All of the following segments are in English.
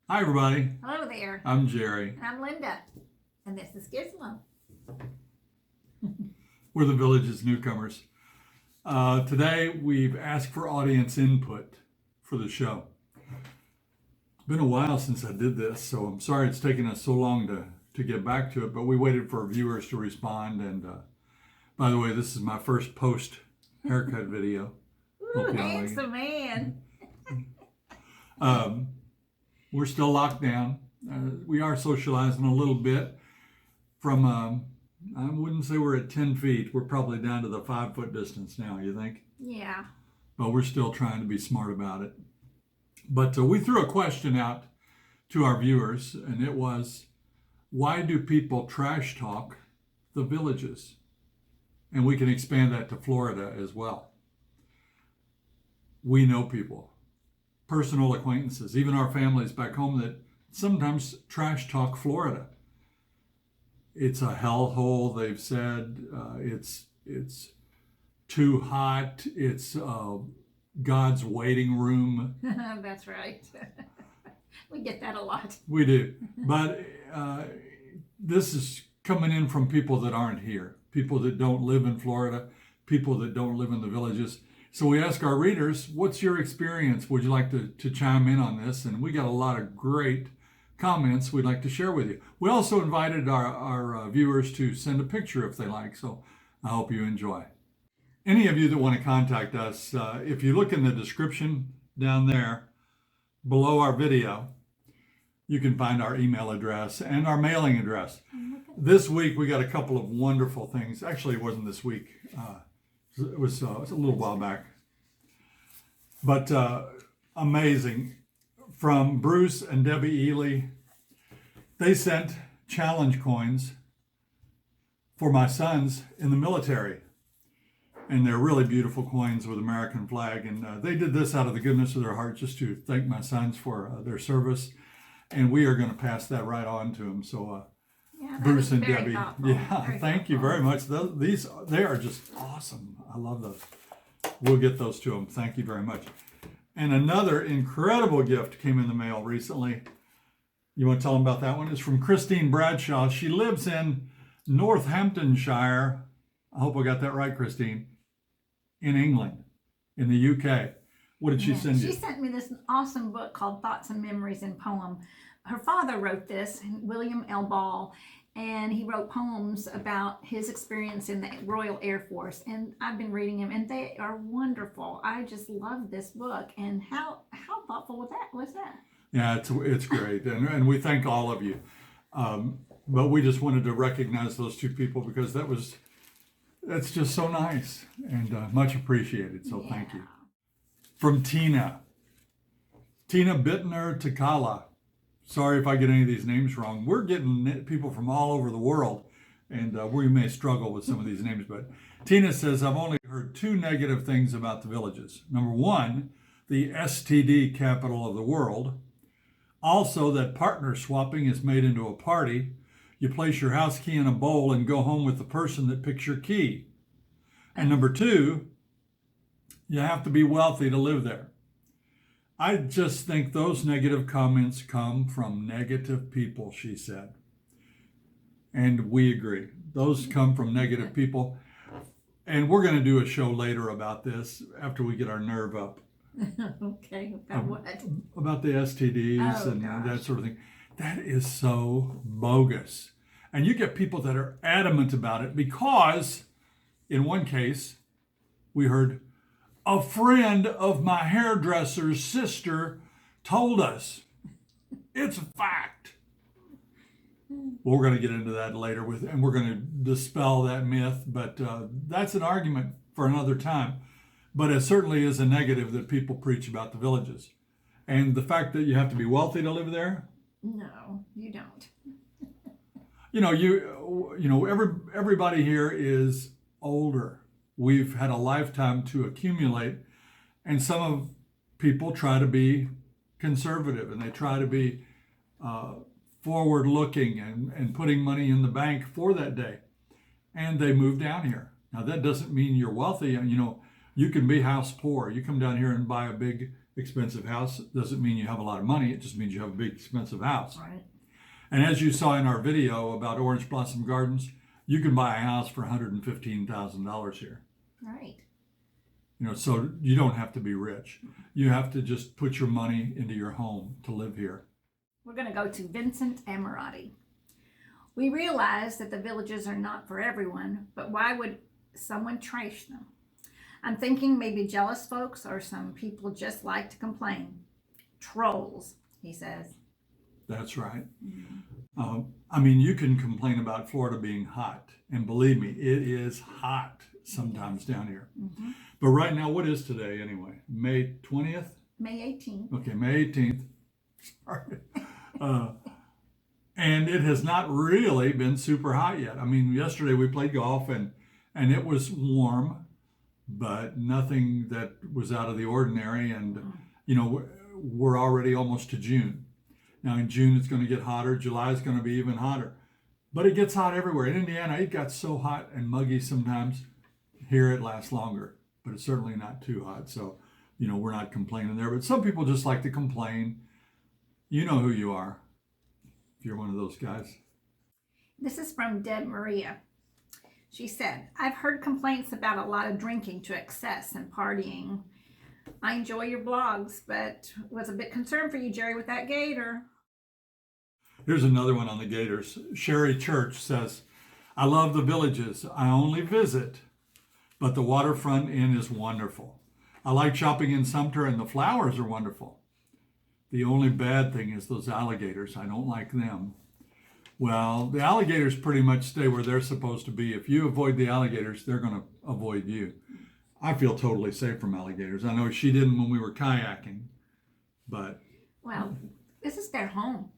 Hi, everybody. Hello there. I'm Jerry. I'm Linda. And this is Gizmo. We're the Village's Newcomers. Today, we've asked for audience input for the show. It's been a while since I did this, so I'm sorry it's taken us so long to get back to it, but we waited for viewers to respond. And by the way, this is my first post haircut video. Ooh, handsome man. We're still locked down. We are socializing a little bit from, I wouldn't say we're at 10 feet. We're probably down to the 5-foot distance now, you think? Yeah. But we're still trying to be smart about it. But we threw a question out to our viewers, and it was, why do people trash talk the villages? And we can expand that to Florida as well. We know people, personal acquaintances, even our families back home that sometimes trash talk Florida. It's a hellhole, they've said. It's too hot. It's God's waiting room. That's right. We get that a lot. We do. But this is coming in from people that aren't here, people that don't live in Florida, people that don't live in the villages. So we ask our readers, what's your experience? Would you like to chime in on this? And we got a lot of great comments we'd like to share with you. We also invited our viewers to send a picture if they like, so I hope you enjoy. Any of you that want to contact us, if you look in the description down there below our video, you can find our email address and our mailing address. This week we got a couple of wonderful things. Actually, it wasn't this week. It was a little while back. But amazing. From Bruce and Debbie Ely, they sent challenge coins for my sons in the military. And they're really beautiful coins with American flag. And they did this out of the goodness of their heart just to thank my sons for their service. And we are going to pass that right on to them. So Yeah, Bruce and very Debbie. thoughtful. Yeah, Very thank you thoughtful. very much. They are just awesome. I love those. We'll get those to them. Thank you very much. And another incredible gift came in the mail recently. You want to tell them about that one? It's from Christine Bradshaw. She lives in Northamptonshire. I hope I got that right, Christine. In England, in the UK. What did she Yeah, send you? She sent me this awesome book called Thoughts and Memories in Poem. Her father wrote this, William L. Ball, and he wrote poems about his experience in the Royal Air Force. And I've been reading them, and they are wonderful. I just love this book. And how thoughtful was that? Yeah, it's great, and we thank all of you. But we just wanted to recognize those two people because that's just so nice and much appreciated. So thank you. From Tina Bittner Takala. Sorry if I get any of these names wrong. We're getting people from all over the world, and we may struggle with some of these names. But Tina says, I've only heard 2 negative things about the villages. Number 1, the STD capital of the world. Also, that partner swapping is made into a party. You place your house key in a bowl and go home with the person that picks your key. And number 2, you have to be wealthy to live there. I just think those negative comments come from negative people, she said. And we agree. Those come from negative people. And we're going to do a show later about this after we get our nerve up. Okay, about what? About the STDs and that sort of thing. That is so bogus. And you get people that are adamant about it because, in one case, we heard, a friend of my hairdresser's sister told us. It's a fact. Well, we're going to get into that later and we're going to dispel that myth, but that's an argument for another time. But it certainly is a negative that people preach about the villages. And the fact that you have to be wealthy to live there? No, you don't. Everybody here is older. We've had a lifetime to accumulate, and some of people try to be conservative and they try to be forward looking and putting money in the bank for that day. And they move down here. Now that doesn't mean you're wealthy. You can be house poor. You come down here and buy a big expensive house doesn't mean you have a lot of money. It just means you have a big expensive house. Right. And as you saw in our video about Orange Blossom Gardens, you can buy a house for $115,000 here. Right. You know, so you don't have to be rich. You have to just put your money into your home to live here. We're going to go to Vincent Amorati. We realize that the villages are not for everyone, but why would someone trash them? I'm thinking maybe jealous folks or some people just like to complain. Trolls, he says. That's right. I mean, you can complain about Florida being hot, and believe me, it is hot sometimes down here. Mm-hmm. But right now, what is today anyway? May 20th? May 18th. Okay, May 18th. Sorry. And it has not really been super hot yet. I mean, yesterday we played golf and it was warm, but nothing that was out of the ordinary. And, you know, we're already almost to June. Now in June, it's going to get hotter. July is going to be even hotter. But it gets hot everywhere. In Indiana, it got so hot and muggy sometimes. Here it lasts longer, but it's certainly not too hot. So, you know, we're not complaining there. But some people just like to complain. You know who you are, if you're one of those guys. This is from Deb Maria. She said, I've heard complaints about a lot of drinking to excess and partying. I enjoy your blogs, but was a bit concerned for you, Jerry, with that gator. Here's another one on the Gators. Sherry Church says, I love the villages. I only visit, but the waterfront inn is wonderful. I like shopping in Sumter and the flowers are wonderful. The only bad thing is those alligators. I don't like them. Well, the alligators pretty much stay where they're supposed to be. If you avoid the alligators, they're going to avoid you. I feel totally safe from alligators. I know she didn't when we were kayaking, but... Well, this is their home.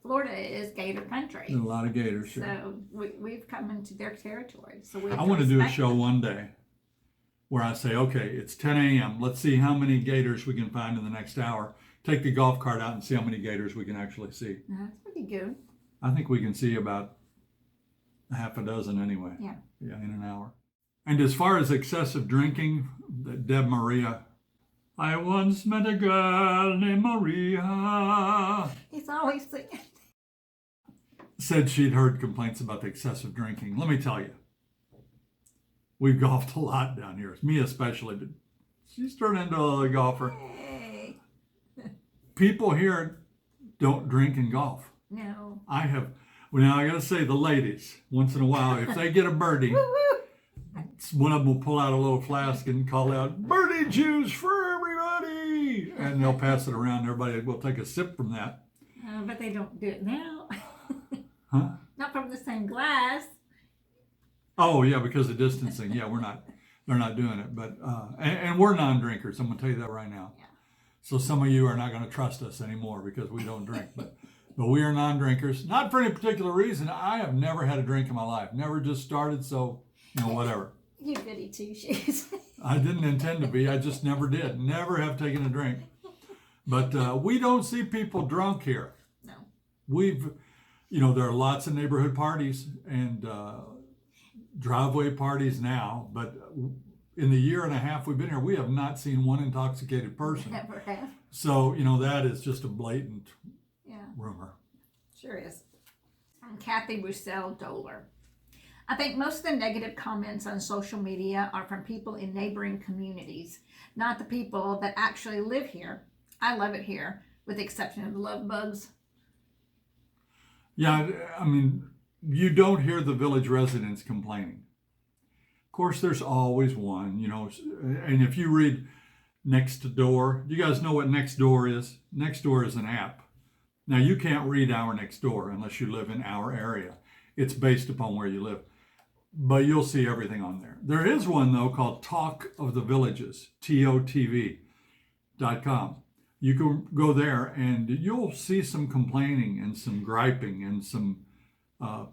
Florida is gator country. There's a lot of gators here. So we've come into their territory. So we I want to do a respect show them. one day where I say, okay, it's 10 a.m. Let's see how many gators we can find in the next hour. Take the golf cart out and see how many gators we can actually see. That's pretty good. I think we can see about a half a dozen anyway. Yeah. Yeah, in an hour. And as far as excessive drinking, Deb Maria, I once met a girl named Maria, He's always singing. said she'd heard complaints about the excessive drinking. Let me tell you, we've golfed a lot down here, me especially, but she's turned into a golfer. Hey. People here don't drink and golf. No. Well, now I gotta say, the ladies, once in a while, if they get a birdie, one of them will pull out a little flask and call out, birdie juice for everybody! And they'll pass it around. Everybody will take a sip from that. But they don't do it now. Huh? Not from the same glass. Oh, yeah, because of distancing. Yeah, they're not doing it. But, and we're non-drinkers. I'm gonna tell you that right now. Yeah. So some of you are not gonna trust us anymore because we don't drink. But we are non-drinkers. Not for any particular reason. I have never had a drink in my life. Never just started, so, you know, whatever. You goody two shoes. I didn't intend to be. I just never did. Never have taken a drink. But we don't see people drunk here. No. There are lots of neighborhood parties and driveway parties now. But in the year and a half we've been here, we have not seen one intoxicated person. Never have. So, that is just a blatant rumor. Sure is. I'm Kathy Roussel Doler. I think most of the negative comments on social media are from people in neighboring communities, not the people that actually live here. I love it here, with the exception of the love bugs. Yeah, I mean, you don't hear the village residents complaining. Of course, there's always one, and if you read Nextdoor, you guys know what Nextdoor is? Nextdoor is an app. Now, you can't read Our Next Door unless you live in our area. It's based upon where you live. But you'll see everything on there. There is one, though, called Talk of the Villages, TOTV.com. You can go there and you'll see some complaining and some griping and some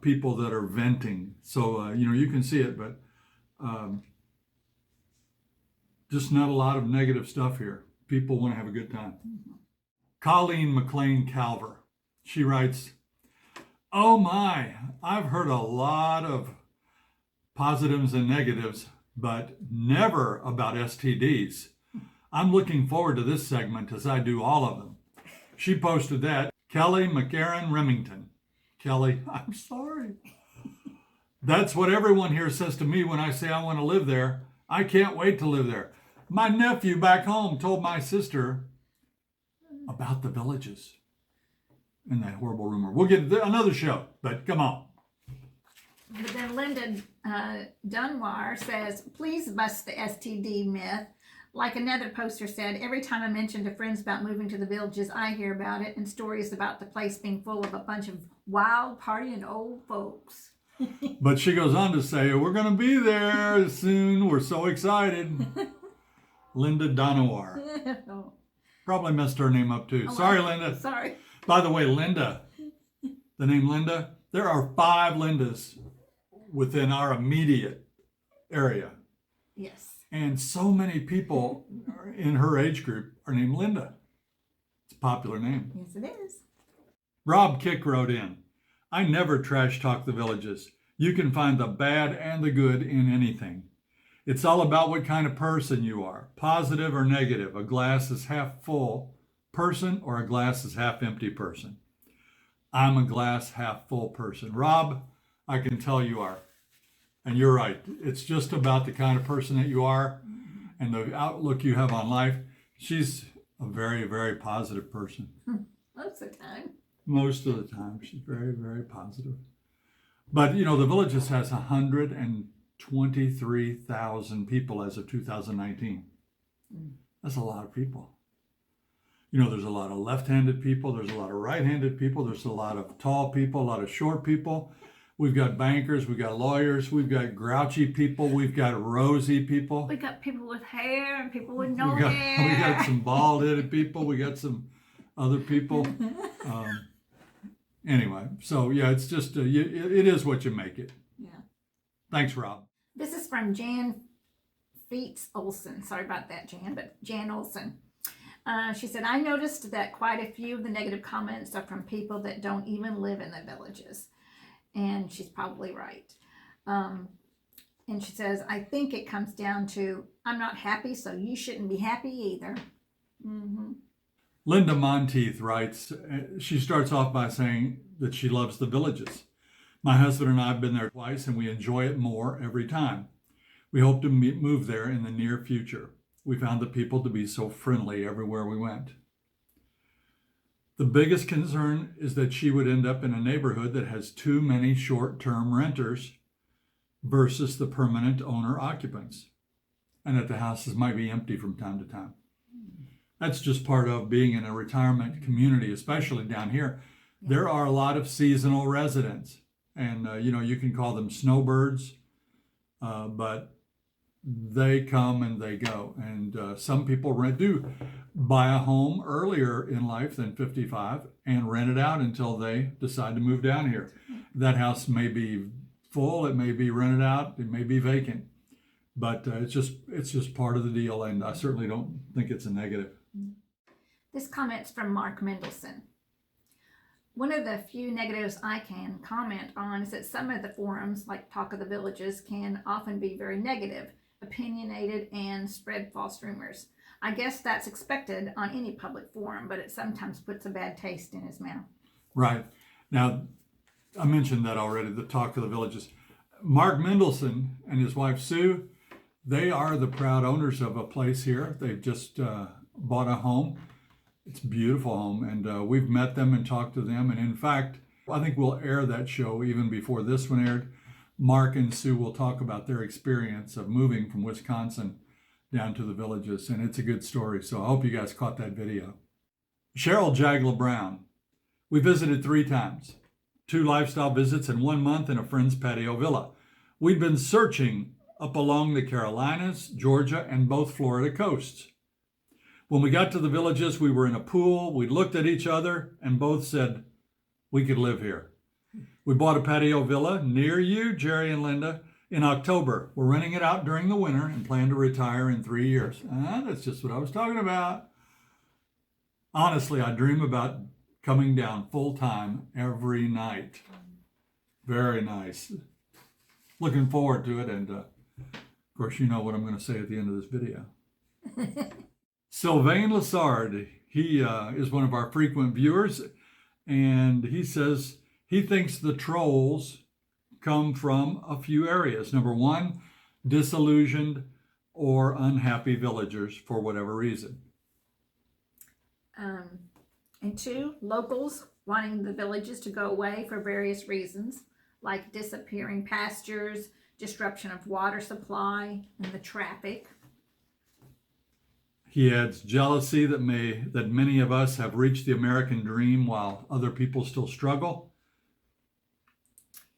people that are venting. So, you can see it, but just not a lot of negative stuff here. People want to have a good time. Mm-hmm. Colleen McLean Calver, she writes, oh my, I've heard a lot of positives and negatives, but never about STDs. I'm looking forward to this segment as I do all of them. She posted that. Kelly McCarran Remington. Kelly, I'm sorry. That's what everyone here says to me when I say I want to live there. I can't wait to live there. My nephew back home told my sister about the villages and that horrible rumor. We'll get another show, but come on. But then Linda Dunbar says, please bust the STD myth. Like another poster said, every time I mention to friends about moving to the villages, I hear about it and stories about the place being full of a bunch of wild partying old folks. But she goes on to say, we're going to be there soon. We're so excited. Linda Donowar. Probably messed her name up too. Sorry, Linda. Sorry. By the way, Linda, the name Linda, there are 5 Lindas within our immediate area. Yes. And so many people in her age group are named Linda. It's a popular name. Yes, it is. Rob Kick wrote in, I never trash talk the villages. You can find the bad and the good in anything. It's all about what kind of person you are, positive or negative. A glass is half full person or a glass is half empty person. I'm a glass half full person. Rob, I can tell you are. And you're right. It's just about the kind of person that you are and the outlook you have on life. She's a very, very positive person. Most of the time. Most of the time, she's very, very positive. But, you know, the Villages has 123,000 people as of 2019. That's a lot of people. You know, there's a lot of left-handed people. There's a lot of right-handed people. There's a lot of tall people, a lot of short people. We've got bankers. We've got lawyers. We've got grouchy people. We've got rosy people. We got people with hair and people with no We hair. got some bald-headed people. We got some other people. Anyway, so yeah, it's just, it is what you make it. Yeah. Thanks, Rob. This is from Jan Feets Olson. Sorry about that, Jan, but Jan Olson. She said, I noticed that quite a few of the negative comments are from people that don't even live in the villages. And she's probably right. And she says, I think it comes down to, I'm not happy, so you shouldn't be happy either. Mm-hmm. Linda Monteith writes, she starts off by saying that she loves the villages. My husband and I have been there twice and we enjoy it more every time. We hope to move there in the near future. We found the people to be so friendly everywhere we went. The biggest concern is that she would end up in a neighborhood that has too many short-term renters versus the permanent owner occupants, and that the houses might be empty from time to time. That's just part of being in a retirement community, especially down here. There are a lot of seasonal residents, and you know, you can call them snowbirds, but they come and they go. And some people do buy a home earlier in life than 55 and rent it out until they decide to move down here. That house may be full, it may be rented out, it may be vacant, but it's just part of the deal, and I certainly don't think it's a negative. This comment's from Mark Mendelson. One of the few negatives I can comment on is that some of the forums, like Talk of the Villages, can often be very negative, opinionated, and spread false rumors. I guess that's expected on any public forum, but it sometimes puts a bad taste in his mouth. Right. Now, I mentioned that already, the Talk of the Villages. Mark Mendelson and his wife Sue, they are the proud owners of a place here. They've just bought a home. It's a beautiful home, and we've met them and talked to them. And in fact, I think we'll air that show even before this one aired. Mark and Sue will talk about their experience of moving from Wisconsin down to the Villages, and it's a good story. So I hope you guys caught that video. Cheryl Jagla Brown. We visited 3 times, 2 lifestyle visits in 1 month in a friend's patio villa. We'd been searching up along the Carolinas, Georgia, and both Florida coasts. When we got to the Villages, we were in a pool. We looked at each other and both said, we could live here. We bought a patio villa near you, Jerry and Linda, in October. We're renting it out during the winter and plan to retire in 3 years. That's just what I was talking about. Honestly, I dream about coming down full time every night. Very nice. Looking forward to it. And of course, you know what I'm going to say at the end of this video. Sylvain Lassard, he is one of our frequent viewers, and he says he thinks the trolls come from a few areas. Number one, disillusioned or unhappy villagers for whatever reason. And two, locals wanting the villages to go away for various reasons, like disappearing pastures, disruption of water supply, and the traffic. He adds jealousy that many of us have reached the American dream while other people still struggle.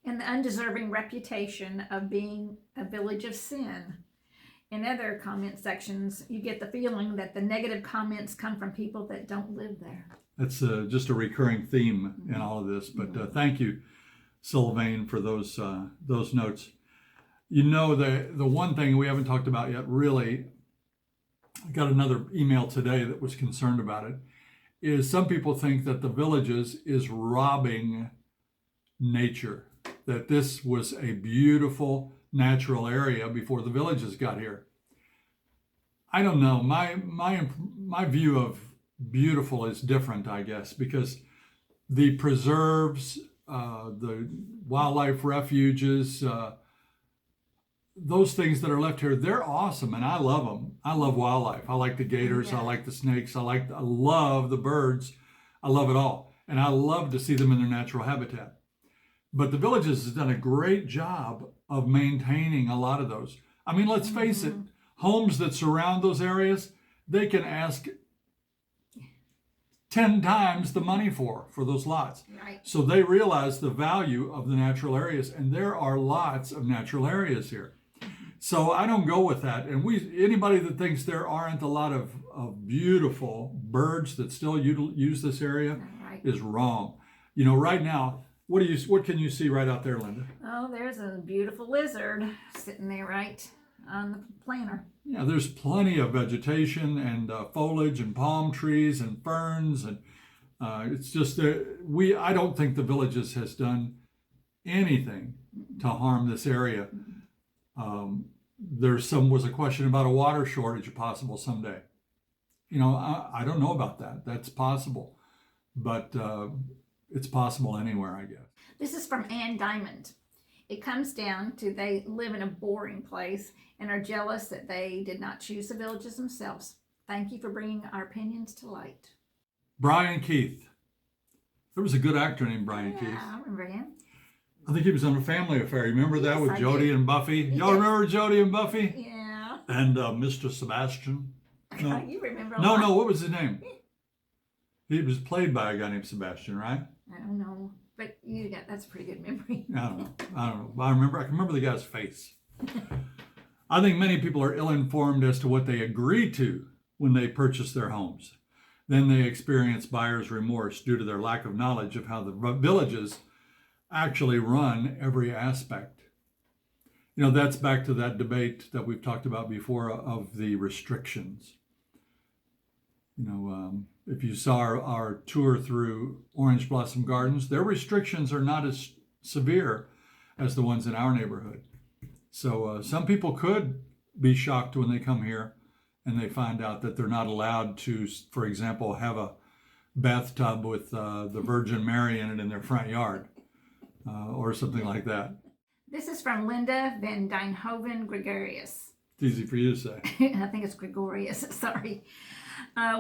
And the undeserving reputation of being a village of sin. In other comment sections, you get the feeling that the negative comments come from people that don't live there. That's just a recurring theme in all of this. But thank you, Sylvain, for those notes. You know, the one thing we haven't talked about yet, really, I got another email today that was concerned about it, is some people think that the villages is robbing nature, that this was a beautiful natural area before the villages got here. I don't know. My view of beautiful is different, I guess, because the preserves, the wildlife refuges, those things that are left here, they're awesome, and I love them. I love wildlife. I like the gators. I like the snakes. I love the birds. I love it all, and I love to see them in their natural habitat. But the villages has done a great job of maintaining a lot of those. I mean, let's face it, homes that surround those areas, they can ask 10 times the money for those lots. Right. So they realize the value of the natural areas, and there are lots of natural areas here. So I don't go with that. And anybody that thinks there aren't a lot of beautiful birds that still use this area is wrong. You know, right now, what can you see right out there, Linda? Oh, there's a beautiful lizard sitting there right on the planter. Yeah, there's plenty of vegetation and foliage and palm trees and ferns, and it's just I don't think the villages has done anything to harm this area. Was a question about a water shortage possible someday. You know, I don't know about that. That's possible, but it's possible anywhere, I guess. This is from Ann Diamond. It comes down to they live in a boring place and are jealous that they did not choose the villages themselves. Thank you for bringing our opinions to light. Brian Keith. There was a good actor named Brian Keith. Yeah, I remember him. I think he was on A Family Affair. Remember that with I Jody do. and Buffy? Y'all remember Jody and Buffy? Yeah. And Mr. Sebastian? No. You remember a No, lot. no, what was his name? He was played by a guy named Sebastian, right? I don't know, but that's a pretty good memory. I don't know. I can remember the guy's face. I think many people are ill-informed as to what they agree to when they purchase their homes. Then they experience buyer's remorse due to their lack of knowledge of how the villages actually run every aspect. You know, that's back to that debate that we've talked about before of the restrictions. You know, if you saw our tour through Orange Blossom Gardens, their restrictions are not as severe as the ones in our neighborhood. So some people could be shocked when they come here and they find out that they're not allowed to, for example, have a bathtub with the Virgin Mary in it in their front yard or something like that. This is from Linda Van Dijnhoven Gregorius. It's easy for you to say. I think it's Gregorius, sorry.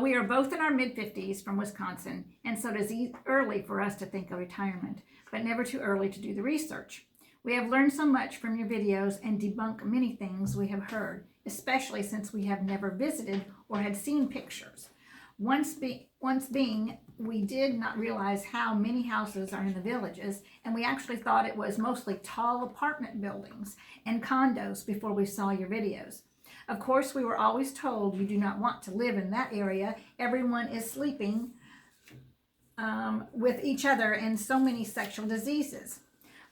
We are both in our mid-50s from Wisconsin, and so it is early for us to think of retirement, but never too early to do the research. We have learned so much from your videos and debunk many things we have heard, especially since we have never visited or had seen pictures. Once being, we did not realize how many houses are in the villages, and we actually thought it was mostly tall apartment buildings and condos before we saw your videos. Of course, we were always told you do not want to live in that area. Everyone is sleeping with each other and so many sexual diseases.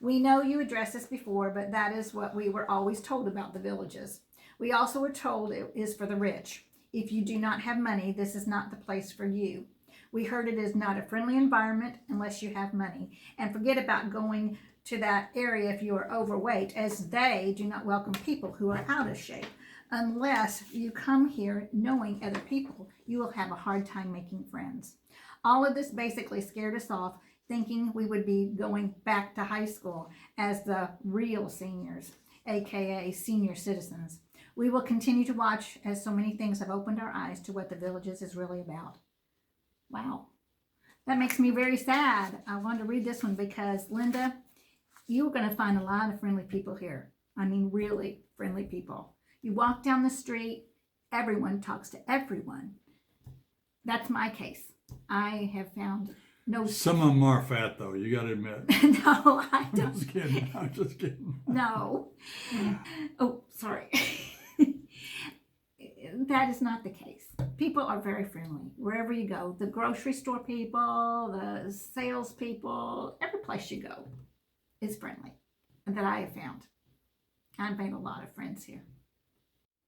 We know you addressed this before, but that is what we were always told about the villages. We also were told it is for the rich. If you do not have money, this is not the place for you. We heard it is not a friendly environment unless you have money. And forget about going to that area if you are overweight, as they do not welcome people who are out of shape. Unless you come here knowing other people, you will have a hard time making friends. All of this basically scared us off, thinking we would be going back to high school as the real seniors, aka senior citizens. We will continue to watch as so many things have opened our eyes to what the Villages is really about. Wow. That makes me very sad. I wanted to read this one because, Linda, you're going to find a lot of friendly people here. I mean, really friendly people. You walk down the street, everyone talks to everyone. That's my case. I have found no... Some of them are fat, though, you got to admit. No, I I'm don't. just kidding. I'm just kidding. No. Oh, sorry. That is not the case. People are very friendly wherever you go. The grocery store people, the sales people, every place you go is friendly that I have found. I've made a lot of friends here.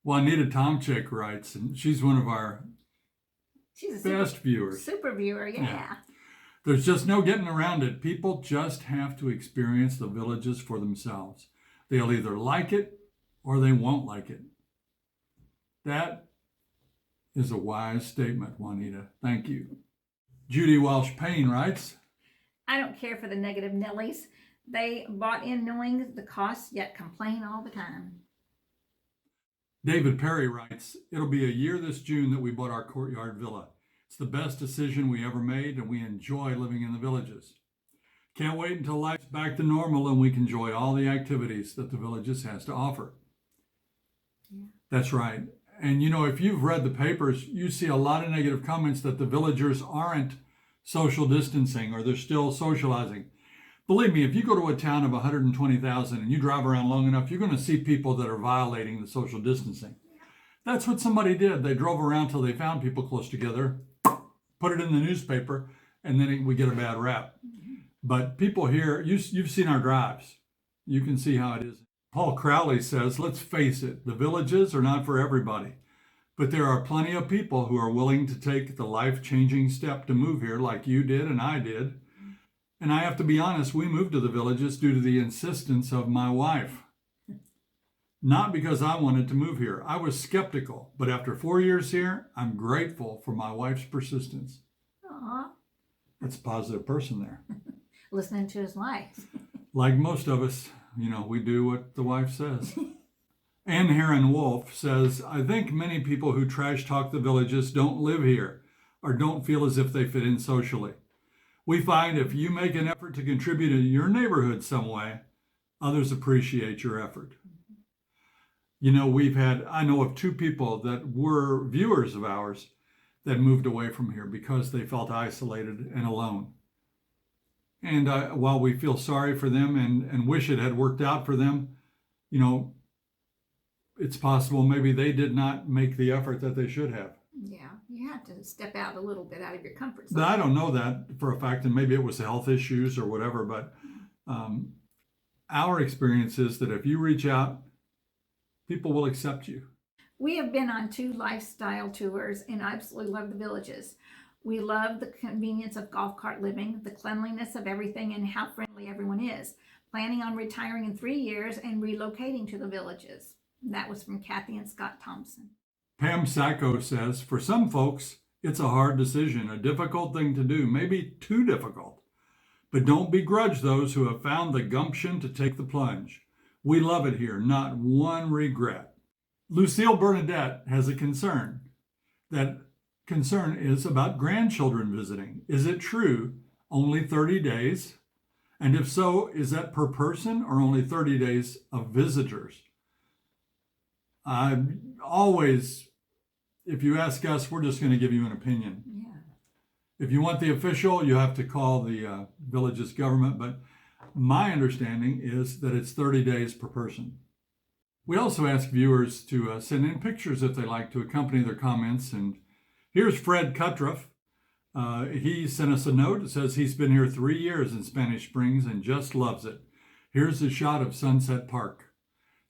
Well, Anita Tomczyk writes, and she's one of our She's best viewers. Super viewer, yeah. There's just no getting around it. People just have to experience the Villages for themselves. They'll either like it or they won't like it. That is a wise statement, Juanita. Thank you. Judy Walsh Payne writes, I don't care for the negative Nellies. They bought in knowing the costs, yet complain all the time. David Perry writes, it'll be a year this June that we bought our courtyard villa. It's the best decision we ever made, and we enjoy living in the Villages. Can't wait until life's back to normal and we can enjoy all the activities that the Villages has to offer. Yeah. That's right. And you know, if you've read the papers, you see a lot of negative comments that the villagers aren't social distancing or they're still socializing. Believe me, if you go to a town of 120,000 and you drive around long enough, you're going to see people that are violating the social distancing. That's what somebody did. They drove around till they found people close together, put it in the newspaper, and then we get a bad rap. But people here, you've seen our drives. You can see how it is. Paul Crowley says, let's face it, the Villages are not for everybody. But there are plenty of people who are willing to take the life-changing step to move here like you did and I did. And I have to be honest, we moved to the Villages due to the insistence of my wife. Not because I wanted to move here. I was skeptical, but after 4 years here, I'm grateful for my wife's persistence. Aw. That's a positive person there. Listening to his wife. Like most of us, you know, we do what the wife says. Ann Heron Wolf says, I think many people who trash talk the Villages don't live here or don't feel as if they fit in socially. We find if you make an effort to contribute in your neighborhood some way, others appreciate your effort. You know, I know of 2 people that were viewers of ours that moved away from here because they felt isolated and alone. And while we feel sorry for them and wish it had worked out for them, you know, it's possible maybe they did not make the effort that they should have. Yeah, you have to step out a little bit out of your comfort zone. But I don't know that for a fact, and maybe it was health issues or whatever, but our experience is that if you reach out, people will accept you. We have been on 2 lifestyle tours and absolutely love the Villages. We love the convenience of golf cart living, the cleanliness of everything, and how friendly everyone is. Planning on retiring in 3 years and relocating to the Villages. That was from Kathy and Scott Thompson. Pam Sacco says, for some folks, it's a hard decision, a difficult thing to do, maybe too difficult. But don't begrudge those who have found the gumption to take the plunge. We love it here, not one regret. Lucille Bernadette has a concern. That concern is about grandchildren visiting. Is it true only 30 days? And if so, is that per person or only 30 days of visitors? Always, if you ask us, we're just going to give you an opinion. Yeah. If you want the official, you have to call the Villages government, but my understanding is that it's 30 days per person. We also ask viewers to send in pictures if they like to accompany their comments. And here's Fred Cutruff. He sent us a note. It says he's been here 3 years in Spanish Springs and just loves it. Here's a shot of Sunset Park.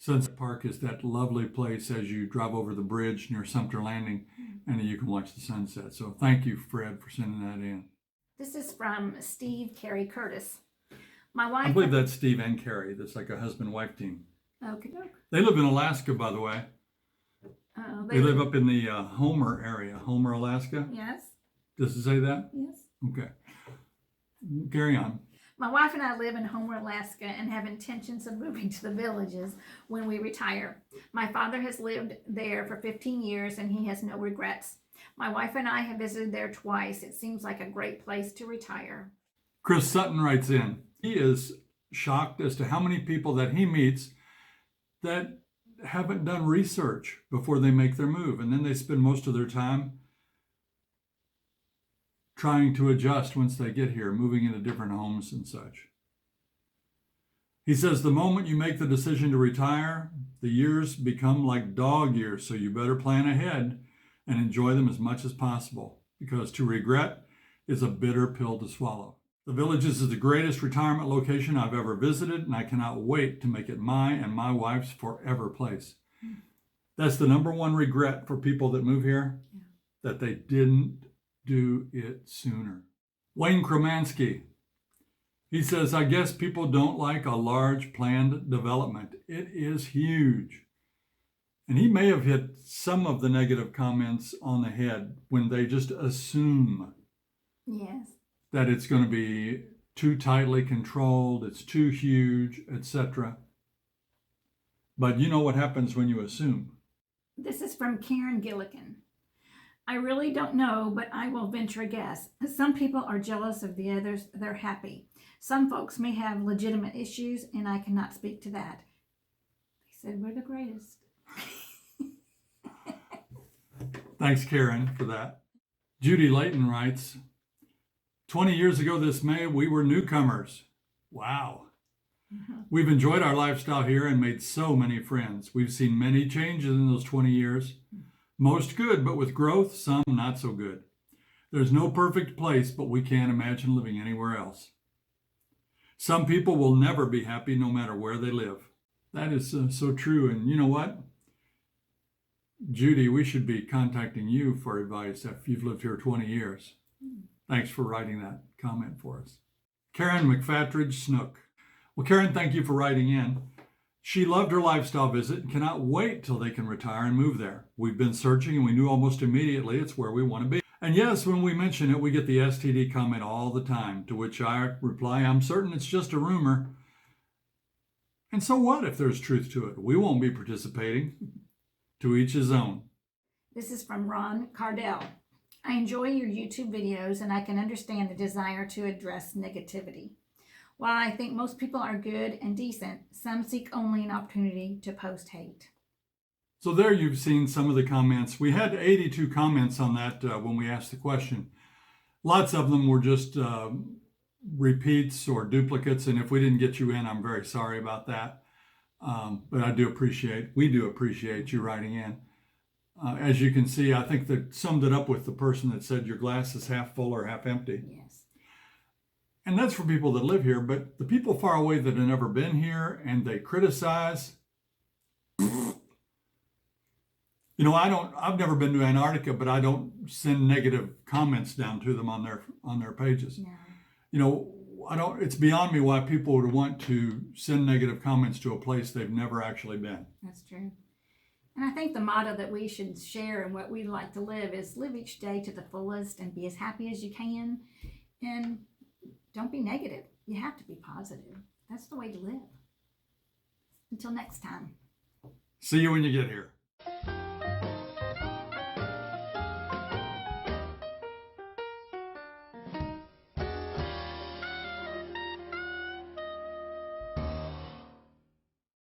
Sunset Park is that lovely place as you drive over the bridge near Sumter Landing, and you can watch the sunset. So thank you, Fred, for sending that in. This is from Steve Carey Curtis. My wife... I believe that's Steve and Carrie. That's like a husband-wife team. Okie doke. They live in Alaska, by the way. They live up in the Homer area, Homer, Alaska. Yes. Does it say that? Yes. Okay. Carry on. My wife and I live in Homer, Alaska, and have intentions of moving to the villages when we retire. My father has lived there for 15 years and he has no regrets. My wife and I have visited there twice. It seems like a great place to retire. Chris Sutton writes in, he is shocked as to how many people that he meets that haven't done research before they make their move. And then they spend most of their time trying to adjust once they get here, moving into different homes and such. He says, the moment you make the decision to retire, the years become like dog years, so you better plan ahead and enjoy them as much as possible, because to regret is a bitter pill to swallow. The Villages is the greatest retirement location I've ever visited, and I cannot wait to make it my and my wife's forever place. That's the number one regret for people that move here, that they didn't do it sooner. Wayne Kromansky, he says, I guess people don't like a large planned development. It is huge. And he may have hit some of the negative comments on the head when they just assume that it's going to be too tightly controlled, it's too huge, etc. But you know what happens when you assume. This is from Karen Gilligan. I really don't know, but I will venture a guess. Some people are jealous of the others. They're happy. Some folks may have legitimate issues, and I cannot speak to that. They said we're the greatest. Thanks, Karen, for that. Judy Layton writes, 20 years ago this May, we were newcomers. Wow. We've enjoyed our lifestyle here and made so many friends. We've seen many changes in those 20 years. Most good, but with growth, some not so good. There's no perfect place, but we can't imagine living anywhere else. Some people will never be happy no matter where they live. That is so true. And you know what? Judy, we should be contacting you for advice if you've lived here 20 years. Thanks for writing that comment for us. Karen McFatridge Snook. Well, Karen, thank you for writing in. She loved her lifestyle visit and cannot wait till they can retire and move there. We've been searching and we knew almost immediately it's where we want to be. And yes, when we mention it, we get the STD comment all the time, to which I reply, I'm certain it's just a rumor. And so what if there's truth to it? We won't be participating. To each his own. This is from Ron Cardell. I enjoy your YouTube videos and I can understand the desire to address negativity. While I think most people are good and decent, some seek only an opportunity to post hate. So there you've seen some of the comments. We had 82 comments on that when we asked the question. Lots of them were just repeats or duplicates, and if we didn't get you in, I'm very sorry about that. But we do appreciate you writing in. As you can see, I think that summed it up with the person that said your glass is half full or half empty. Yes. And that's for people that live here, but the people far away that have never been here and they criticize, you know, I've never been to Antarctica, but I don't send negative comments down to them on their pages. No. You know, it's beyond me why people would want to send negative comments to a place they've never actually been. That's true. And I think the motto that we should share and what we like to live is live each day to the fullest and be as happy as you can. And don't be negative. You have to be positive. That's the way to live. Until next time. See you when you get here.